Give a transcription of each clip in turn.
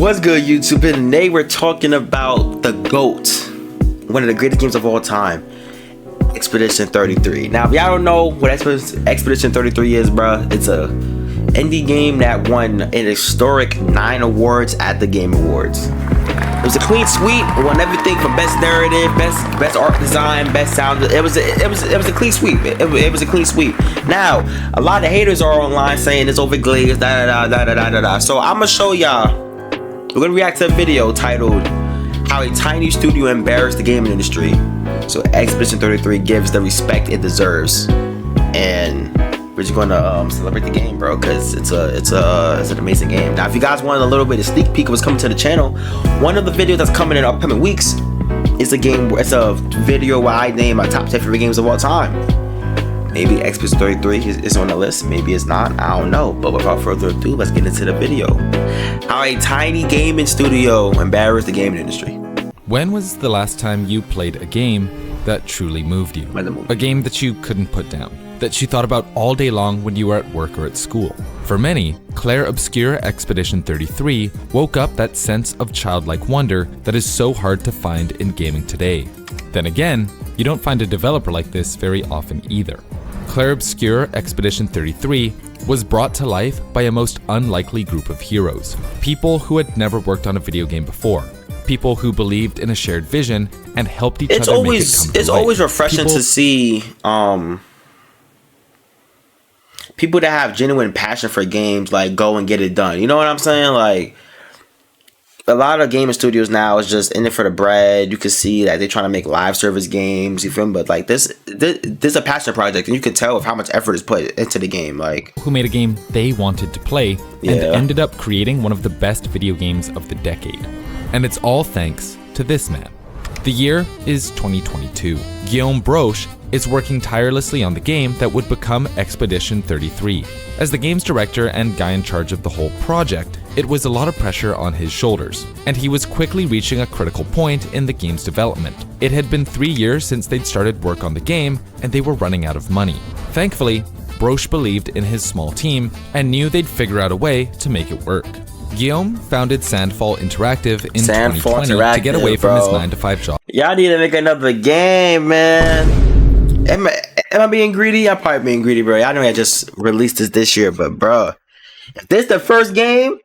What's good, YouTube? And today we're talking about the GOAT, one of the greatest games of all time, Expedition 33. Now, if y'all don't know what Expedition 33 is, bruh, it's a indie game that won an historic 9 awards at the Game Awards. It was a clean sweep. It won everything from best narrative, best art design, best sound. It was a clean sweep. It was a clean sweep. Now, a lot of haters are online saying it's overglazed, da. So I'm gonna show y'all. We're gonna react to a video titled "How a Tiny Studio Embarrassed the Gaming Industry." So Expedition 33 gives the respect it deserves, and we're just gonna celebrate the game, bro, because it's an amazing game. Now, if you guys wanted a little bit of sneak peek of what's coming to the channel, one of the videos that's coming in upcoming weeks is a game. It's a video where I name my top 10 favorite games of all time. Maybe Expedition 33 is on the list, maybe it's not, I don't know. But without further ado, let's get into the video. How a tiny gaming studio embarrassed the gaming industry. When was the last time you played a game that truly moved you? A game that you couldn't put down, that you thought about all day long when you were at work or at school. For many, Clair Obscur Expedition 33 woke up that sense of childlike wonder that is so hard to find in gaming today. Then again, you don't find a developer like this very often either. Clair Obscur Expedition 33 was brought to life by a most unlikely group of heroes. People who had never worked on a video game before. People who believed in a shared vision and helped each other make it come to life. It's always refreshing to see people that have genuine passion for games like go and get it done. You know what I'm saying? Like, a lot of gaming studios now is just in it for the bread. You can see that they're trying to make live service games, you feel me? But like this is a passion project, and you can tell with how much effort is put into the game. Like, who made a game they wanted to play and ended up creating one of the best video games of the decade. And it's all thanks to this man. The year is 2022. Guillaume Broche is working tirelessly on the game that would become Expedition 33. As the game's director and guy in charge of the whole project, it was a lot of pressure on his shoulders, and he was quickly reaching a critical point in the game's development. It had been 3 years since they'd started work on the game, and they were running out of money. Thankfully, Broche believed in his small team and knew they'd figure out a way to make it work. Guillaume founded Sandfall Interactive in 2020 to get away from his 9-to-5 job. Y'all need to make another game, man. Am I being greedy? I'm probably being greedy, bro. I know I just released this year, but bro, if this the first game,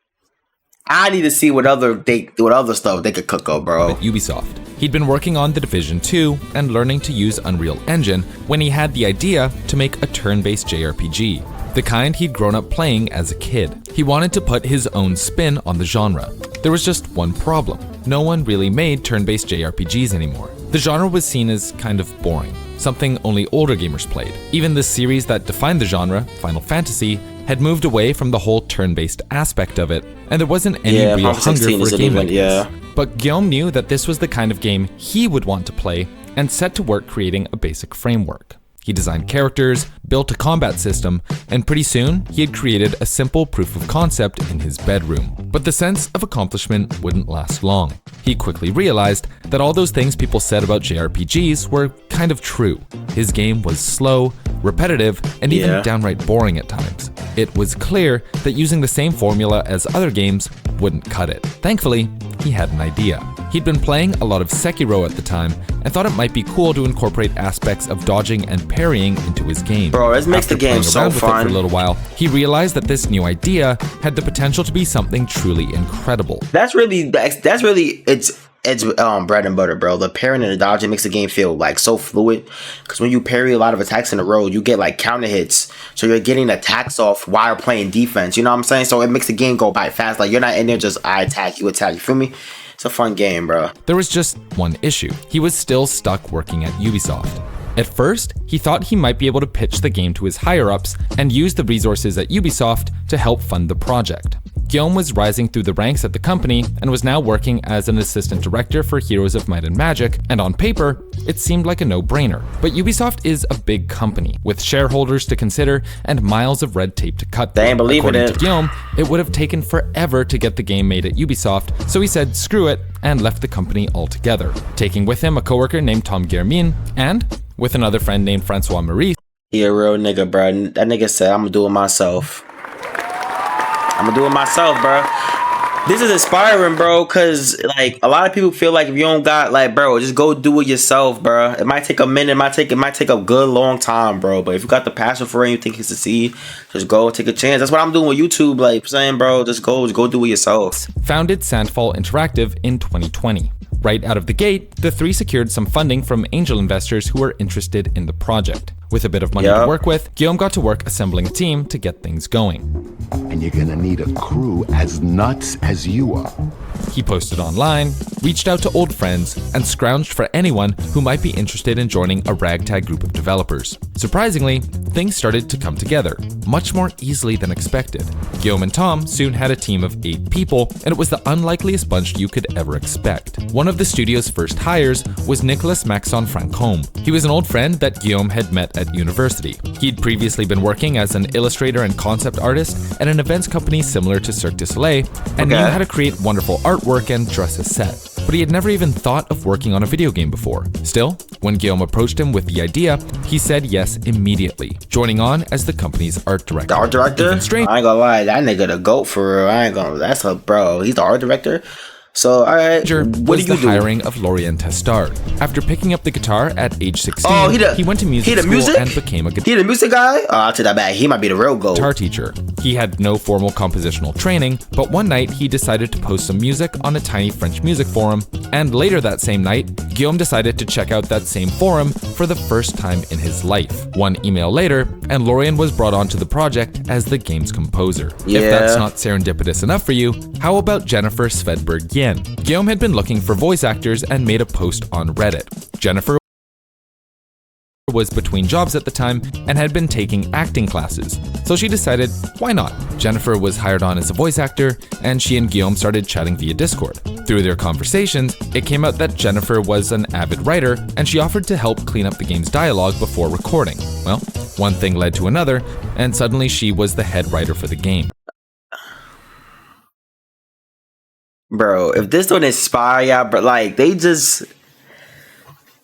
I need to see what other stuff they could cook up, bro. At Ubisoft. He'd been working on The Division 2 and learning to use Unreal Engine when he had the idea to make a turn-based JRPG. The kind he'd grown up playing as a kid. He wanted to put his own spin on the genre. There was just one problem. No one really made turn-based JRPGs anymore. The genre was seen as kind of boring, something only older gamers played. Even the series that defined the genre, Final Fantasy, had moved away from the whole turn-based aspect of it, and there wasn't any real hunger for a game like this. But Guillaume knew that this was the kind of game he would want to play and set to work creating a basic framework. He designed characters, built a combat system, and pretty soon he had created a simple proof of concept in his bedroom. But the sense of accomplishment wouldn't last long. He quickly realized that all those things people said about JRPGs were kind of true. His game was slow, repetitive, and even downright boring at times. It was clear that using the same formula as other games wouldn't cut it. Thankfully, he had an idea. He'd been playing a lot of Sekiro at the time and thought it might be cool to incorporate aspects of dodging and parrying into his game. Bro, this makes the game so fun. For a little while, he realized that this new idea had the potential to be something truly incredible. That's really it's bread and butter, bro. The parrying and the dodging makes the game feel like so fluid, because when you parry a lot of attacks in a row, you get like counter hits, so you're getting attacks off while playing defense. You know what I'm saying? So it makes the game go by fast. Like, you're not in there just I attack, you attack. You feel me? It's a fun game, bro. There was just one issue. He was still stuck working at Ubisoft. At first, he thought he might be able to pitch the game to his higher-ups and use the resources at Ubisoft to help fund the project. Guillaume was rising through the ranks at the company and was now working as an assistant director for Heroes of Might and Magic, and on paper, it seemed like a no-brainer. But Ubisoft is a big company, with shareholders to consider and miles of red tape to cut through. They ain't believing it. According to Guillaume, it would have taken forever to get the game made at Ubisoft, so he said screw it and left the company altogether, taking with him a coworker named Tom Guermin and, with another friend named Francois Maurice. He a real nigga, bro. That nigga said, I'm gonna do it myself. I'm gonna do it myself, bro. This is inspiring, bro, because like a lot of people feel like if you don't got like, bro, just go do it yourself, bro. It might take a minute, it might take a good long time, bro. But if you got the passion for it and you think you succeed, just go take a chance. That's what I'm doing with YouTube. Like saying, bro, just go do it yourself. Founded Sandfall Interactive in 2020. Right out of the gate, the three secured some funding from angel investors who were interested in the project. With a bit of money to work with, Guillaume got to work assembling a team to get things going. And you're gonna need a crew as nuts as you are. He posted online, reached out to old friends, and scrounged for anyone who might be interested in joining a ragtag group of developers. Surprisingly, things started to come together, much more easily than expected. Guillaume and Tom soon had a team of 8 people, and it was the unlikeliest bunch you could ever expect. One of the studio's first hires was Nicolas Maxon Francombe. He was an old friend that Guillaume had met at university. He'd previously been working as an illustrator and concept artist at an events company similar to Cirque du Soleil, and knew how to create wonderful artwork and dress a set. But he had never even thought of working on a video game before. Still, when Guillaume approached him with the idea, he said yes immediately, joining on as the company's art director. The art director? I ain't gonna lie, that nigga the GOAT for real. That's a bro. He's the art director. So, alright, what do you do? Hiring of Lorient Testard. After picking up the guitar at age 16, he went to music school and became a He the music guy? Oh, I'll take that back. He might be the real GOAT. Guitar teacher. He had no formal compositional training, but one night he decided to post some music on a tiny French music forum, and later that same night, Guillaume decided to check out that same forum for the first time in his life. One email later, and Lorient was brought onto the project as the game's composer. If that's not serendipitous enough for you, how about Jennifer Svedberg-Yen? Guillaume had been looking for voice actors and made a post on Reddit. Jennifer was between jobs at the time and had been taking acting classes, so she decided, why not? Jennifer was hired on as a voice actor, and she and Guillaume started chatting via Discord. Through their conversations, it came out that Jennifer was an avid writer, and she offered to help clean up the game's dialogue before recording. Well, one thing led to another, and suddenly she was the head writer for the game. Bro, if this don't inspire y'all, but like they just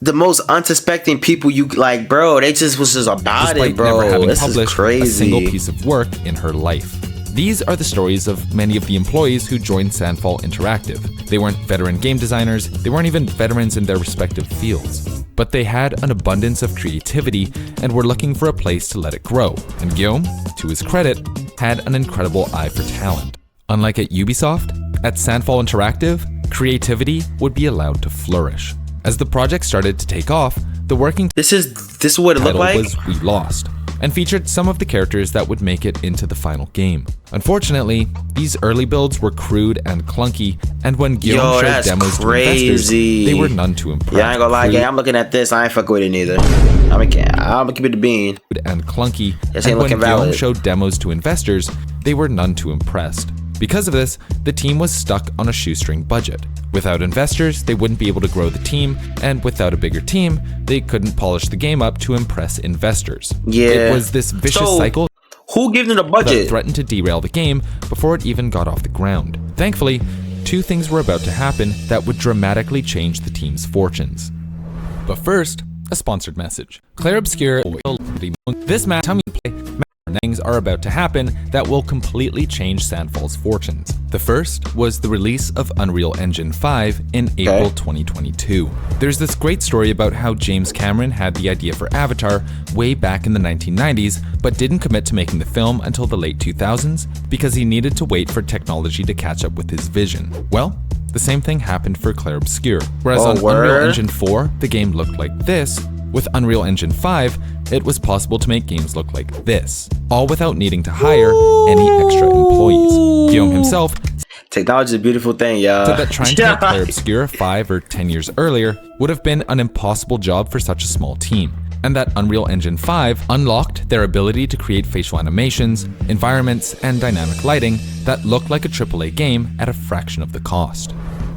the most unsuspecting people you like, bro. They just was just about Despite it, bro. Never having this published is crazy. A single piece of work in her life. These are the stories of many of the employees who joined Sandfall Interactive. They weren't veteran game designers, they weren't even veterans in their respective fields. But they had an abundance of creativity and were looking for a place to let it grow. And Guillaume, to his credit, had an incredible eye for talent. Unlike at Ubisoft, at Sandfall Interactive, creativity would be allowed to flourish. As the project started to take off, the working This is what it looked like? was We Lost, and featured some of the characters that would make it into the final game. Unfortunately, these early builds were crude and clunky, and when Guillaume showed demos to investors, they were none too impressed. Yeah, I ain't gonna lie, gang. I'm looking at this. I ain't fucking with it neither. I'm gonna keep it the bean. And clunky, This and ain't when looking Guillaume valid. showed demos to investors, they were none too impressed. Because of this, the team was stuck on a shoestring budget. Without investors, they wouldn't be able to grow the team, and without a bigger team, they couldn't polish the game up to impress investors. Yeah. It was this vicious cycle Who gives them the that budget? threatened to derail the game before it even got off the ground. Thankfully, 2 things were about to happen that would dramatically change the team's fortunes. But first, a sponsored message. Claire Obscure, this match, things are about to happen that will completely change Sandfall's fortunes. The first was the release of Unreal Engine 5 in April 2022. There's this great story about how James Cameron had the idea for Avatar way back in the 1990s, but didn't commit to making the film until the late 2000s because he needed to wait for technology to catch up with his vision. Well, the same thing happened for Claire Obscure. Whereas on Unreal Engine 4, the game looked like this, with Unreal Engine 5, it was possible to make games look like this, all without needing to hire any extra employees. Guillaume himself Technology is a beautiful thing, y'all. said that trying to make Claire Obscure 5 or 10 years earlier would have been an impossible job for such a small team, and that Unreal Engine 5 unlocked their ability to create facial animations, environments, and dynamic lighting that looked like a AAA game at a fraction of the cost.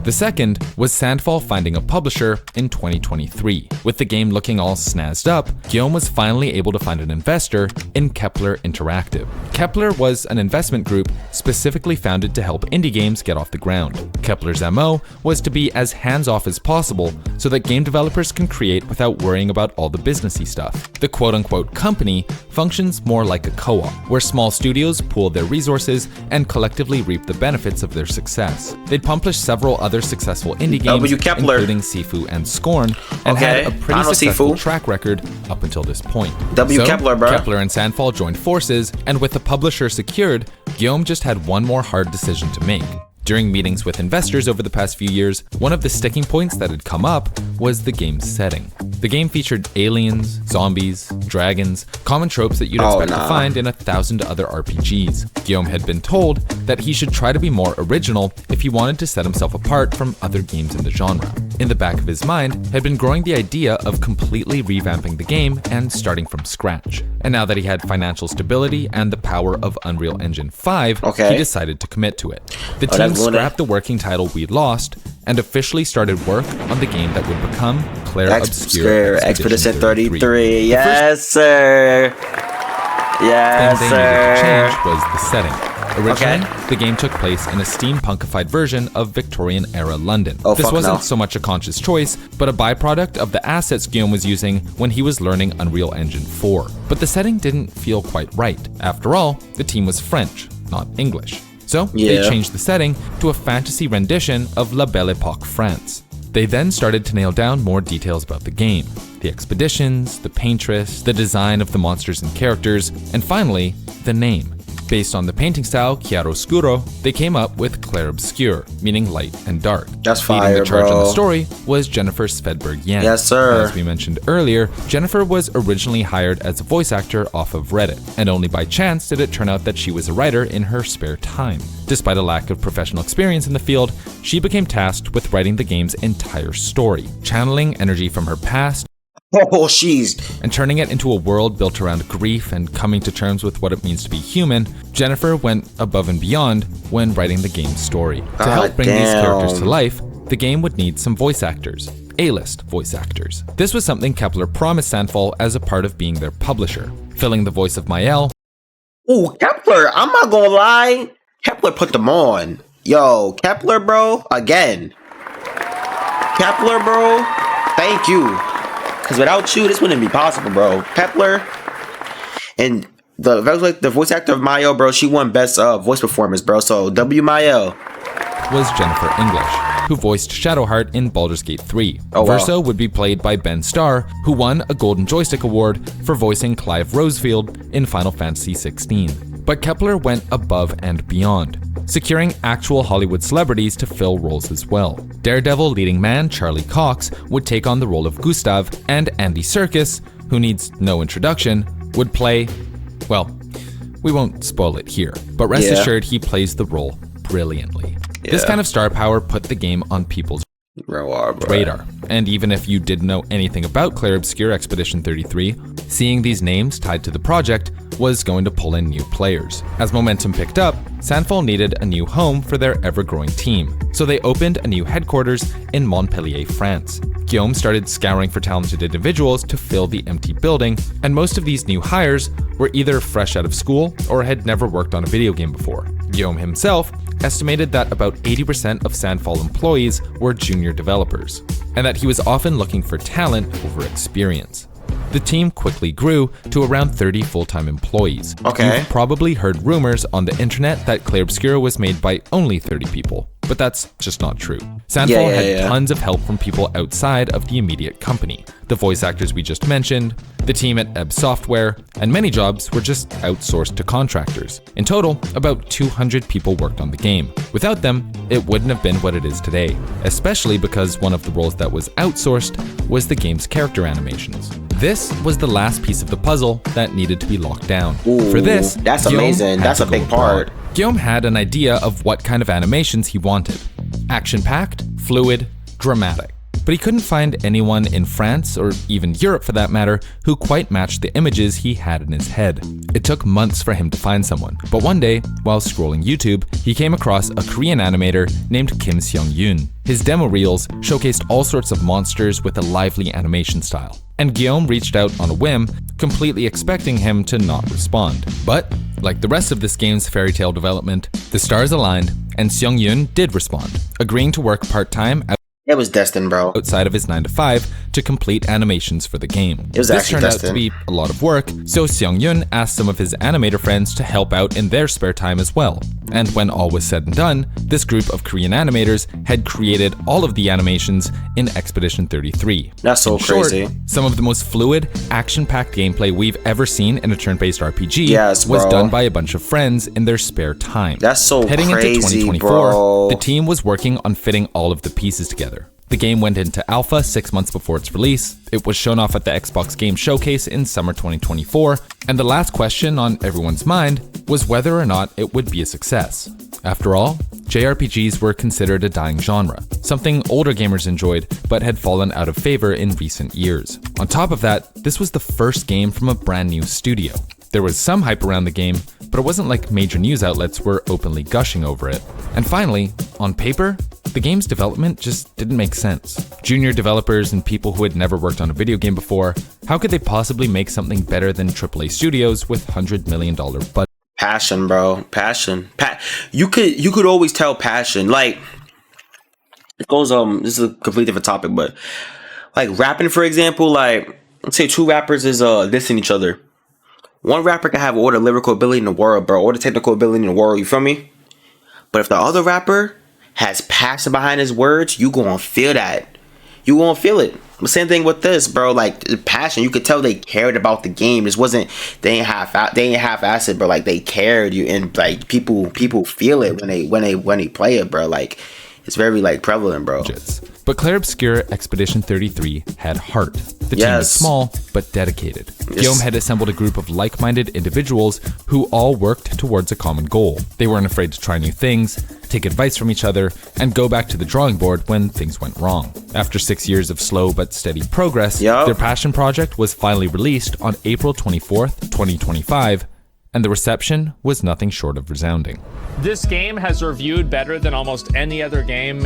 The second was Sandfall finding a publisher in 2023. With the game looking all snazzed up, Guillaume was finally able to find an investor in Kepler Interactive. Kepler was an investment group specifically founded to help indie games get off the ground. Kepler's MO was to be as hands-off as possible so that game developers can create without worrying about all the businessy stuff. The quote-unquote company functions more like a co-op, where small studios pool their resources and collectively reap the benefits of their success. They'd published several other successful indie games, including Sifu and Scorn, and had a pretty successful track record up until this point. Kepler, bro. Kepler and Sandfall joined forces, and with the publisher secured, Guillaume just had one more hard decision to make. During meetings with investors over the past few years, one of the sticking points that had come up was the game's setting. The game featured aliens, zombies, dragons, common tropes that you'd expect to find in 1,000 other RPGs. Guillaume had been told that he should try to be more original if he wanted to set himself apart from other games in the genre. In the back of his mind had been growing the idea of completely revamping the game and starting from scratch. And now that he had financial stability and the power of Unreal Engine 5, he decided to commit to it. The team scrapped the working title we'd lost and officially started work on the game that would become Clair Obscur Expedition 33. Yes, sir. Yes, sir. The thing they needed to change was the setting. Originally, the game took place in a steampunkified version of Victorian-era London. This wasn't so much a conscious choice, but a byproduct of the assets Guillaume was using when he was learning Unreal Engine 4. But the setting didn't feel quite right. After all, the team was French, not English. So they changed the setting to a fantasy rendition of La Belle Époque France. They then started to nail down more details about the game. The expeditions, the paintress, the design of the monsters and characters, and finally, the name. Based on the painting style Chiaroscuro, they came up with Clair Obscur, meaning light and dark. That's fire, leading the charge on the story was Jennifer Svedberg-Yen. Yes, sir. As we mentioned earlier, Jennifer was originally hired as a voice actor off of Reddit, and only by chance did it turn out that she was a writer in her spare time. Despite a lack of professional experience in the field, she became tasked with writing the game's entire story, channeling energy from her past and turning it into a world built around grief and coming to terms with what it means to be human. Jennifer went above and beyond when writing the game's story. To help bring these characters to life, the game would need some voice actors. A-list voice actors. This was something Kepler promised Sandfall as a part of being their publisher. Filling the voice of Maël. Ooh, Kepler, I'm not gonna lie. Kepler put them on. Yo, Kepler, bro, again. Kepler, bro, thank you. Because without you, this wouldn't be possible, bro. Kepler and the voice actor of Maël, bro, she won best voice performance, bro. So Maël was Jennifer English, who voiced Shadowheart in Baldur's Gate 3. Verso would be played by Ben Starr, who won a Golden Joystick Award for voicing Clive Rosefield in Final Fantasy XVI. But Kepler went above and beyond, securing actual Hollywood celebrities to fill roles as well. Daredevil leading man Charlie Cox would take on the role of Gustav, and Andy Serkis, who needs no introduction, would play, well, we won't spoil it here, but rest assured he plays the role brilliantly. This kind of star power put the game on people's radar. And even if you didn't know anything about Clair Obscur Expedition 33, seeing these names tied to the project was going to pull in new players. As momentum picked up, Sandfall needed a new home for their ever-growing team, so they opened a new headquarters in Montpellier, France. Guillaume started scouring for talented individuals to fill the empty building, and most of these new hires were either fresh out of school or had never worked on a video game before. Guillaume himself estimated that about 80% of Sandfall employees were junior developers, and that he was often looking for talent over experience. The team quickly grew to around 30 full-time employees. You've probably heard rumors on the internet that Clair Obscur was made by only 30 people, but that's just not true. Sandfall had tons of help from people outside of the immediate company. The voice actors we just mentioned, the team at Ebb Software, and many jobs were just outsourced to contractors. In total, about 200 people worked on the game. Without them, it wouldn't have been what it is today, especially because one of the roles that was outsourced was the game's character animations. This was the last piece of the puzzle that needed to be locked down. For this, that's amazing. That's a big part. Guillaume had an idea of what kind of animations he wanted. Action-packed, fluid, dramatic. but he couldn't find anyone in France, or even Europe for that matter, who quite matched the images he had in his head. It took months for him to find someone, but one day, while scrolling YouTube, he came across a Korean animator named Kim Seong-yoon. His demo reels showcased all sorts of monsters with a lively animation style, and Guillaume reached out on a whim, completely expecting him to not respond. But, like the rest of this game's fairy tale development, the stars aligned, and Seong-yoon did respond, agreeing to work part-time It was destined, bro. outside of his 9-to-5 to complete animations for the game. It was This actually turned out destined. to be a lot of work, so Seong-yoon asked some of his animator friends to help out in their spare time as well. And when all was said and done, this group of Korean animators had created all of the animations in Expedition 33. That's so In short, crazy. some of the most fluid, action-packed gameplay we've ever seen in a turn-based RPG Yes, was bro. done by a bunch of friends in their spare time. That's so Heading crazy, into 2024, bro. the team was working on fitting all of the pieces together. The game went into alpha 6 months before its release, it was shown off at the Xbox Game Showcase in summer 2024, and the last question on everyone's mind was whether or not it would be a success. After all, JRPGs were considered a dying genre, something older gamers enjoyed but had fallen out of favor in recent years. On top of that, this was the first game from a brand new studio. There was some hype around the game, but it wasn't like major news outlets were openly gushing over it. And finally, on paper, the game's development just didn't make sense. Junior developers and people who had never worked on a video game before, how could they possibly make something better than AAA studios with $100 million budget? Passion, bro. Passion. You could always tell passion. Like, it goes, this is a completely different topic, but like rapping, for example, like, let's say two rappers is dissing each other. One rapper can have all the lyrical ability in the world, bro, all the technical ability in the world, you feel me? But if the other rapper has passion behind his words, you gonna feel that. You gonna feel it. The same thing with this, bro. Like, the passion, you could tell they cared about the game. This wasn't, they ain't half-assed, bro. Like, they cared, you, and like people feel it when they play it, bro. Like, it's very like prevalent, bro. But Clair Obscur Expedition 33 had heart. The team was small, but dedicated. Guillaume had assembled a group of like-minded individuals who all worked towards a common goal. They weren't afraid to try new things, take advice from each other, and go back to the drawing board when things went wrong. After 6 years of slow but steady progress, their passion project was finally released on April 24th, 2025, and the reception was nothing short of resounding. This game has reviewed better than almost any other game,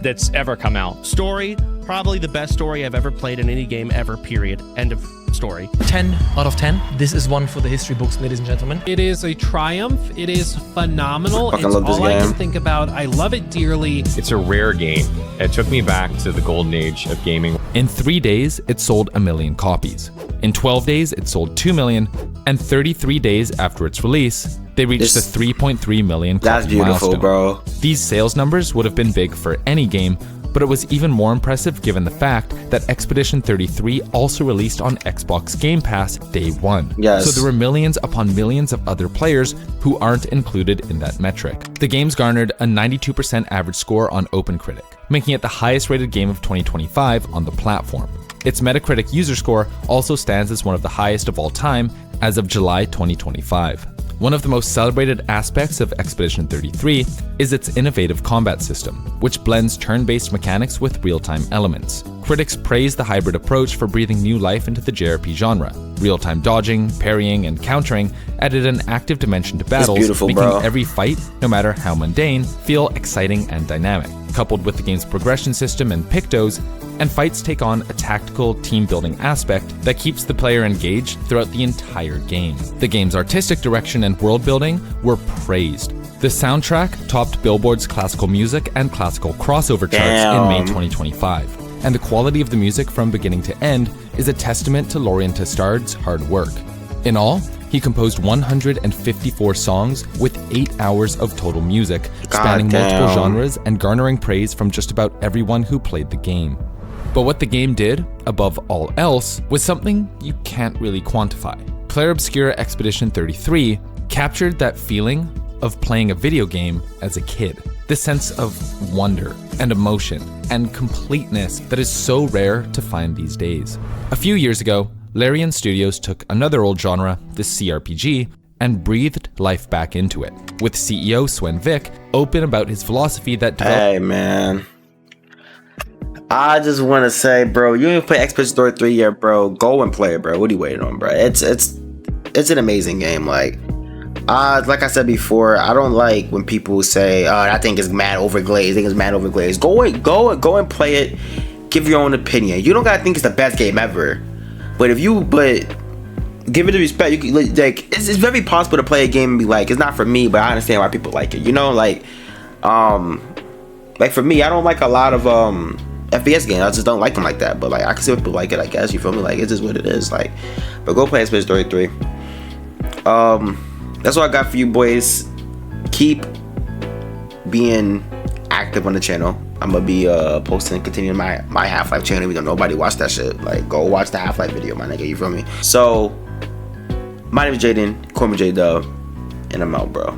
that's ever come out. Story, probably the best story I've ever played in any game ever, period. End of story. 10 out of 10. This is one for the history books, ladies and gentlemen. It is a triumph. It is phenomenal. It's all I can think about. I love it dearly. It's a rare game. It took me back to the golden age of gaming. In 3 days, it sold 1 million copies. In 12 days, it sold 2 million, and 33 days after its release, they reached the 3.3 million copy That's beautiful, milestone. bro. These sales numbers would have been big for any game, but it was even more impressive given the fact that Expedition 33 also released on Xbox Game Pass day one. Yes. So there were millions upon millions of other players who aren't included in that metric. The game's garnered a 92% average score on OpenCritic, making it the highest rated game of 2025 on the platform. Its Metacritic user score also stands as one of the highest of all time as of July 2025. One of the most celebrated aspects of Expedition 33 is its innovative combat system, which blends turn-based mechanics with real-time elements. Critics praise the hybrid approach for breathing new life into the JRPG genre. Real-time dodging, parrying, and countering added an active dimension to battles, making every fight, no matter how mundane, feel exciting and dynamic. Coupled with the game's progression system and pictos, and fights take on a tactical team-building aspect that keeps the player engaged throughout the entire game. The game's artistic direction and world building were praised. The soundtrack topped Billboard's classical music and classical crossover charts in May 2025, and the quality of the music from beginning to end is a testament to Lorien Testard's hard work. In all, he composed 154 songs with 8 hours of total music, spanning multiple genres and garnering praise from just about everyone who played the game. But what the game did, above all else, was something you can't really quantify. Clair Obscur Expedition 33 captured that feeling of playing a video game as a kid. This sense of wonder and emotion and completeness that is so rare to find these days. A few years ago, Larian Studios took another old genre, the CRPG, and breathed life back into it, with CEO Sven Vick open about his philosophy that developed... Hey, man. I just want to say, bro, you ain't play Expedition 33 yet, bro. Go and play it, bro. What are you waiting on, bro? It's an amazing game. Like I said before, I don't like when people say, "Oh, I think it's mad overglazed." I think it's mad overglazed. Go and play it. Give your own opinion. You don't gotta think it's the best game ever, but give it the respect. You can, like, it's very possible to play a game and be like, it's not for me, but I understand why people like it. You know, like for me, I don't like a lot of FPS games. I just don't like them like that. But like, I can see why people like it. I guess, you feel me? Like, it's just what it is. Like, but go play Expedition 33. That's all I got for you, boys. Keep being active on the channel. I'm gonna be posting and continuing my Half-Life channel, even though nobody watched that shit. Like, go watch the Half-Life video, my nigga. You feel me? So, my name is Jaden, call me J Dub, and I'm out, bro.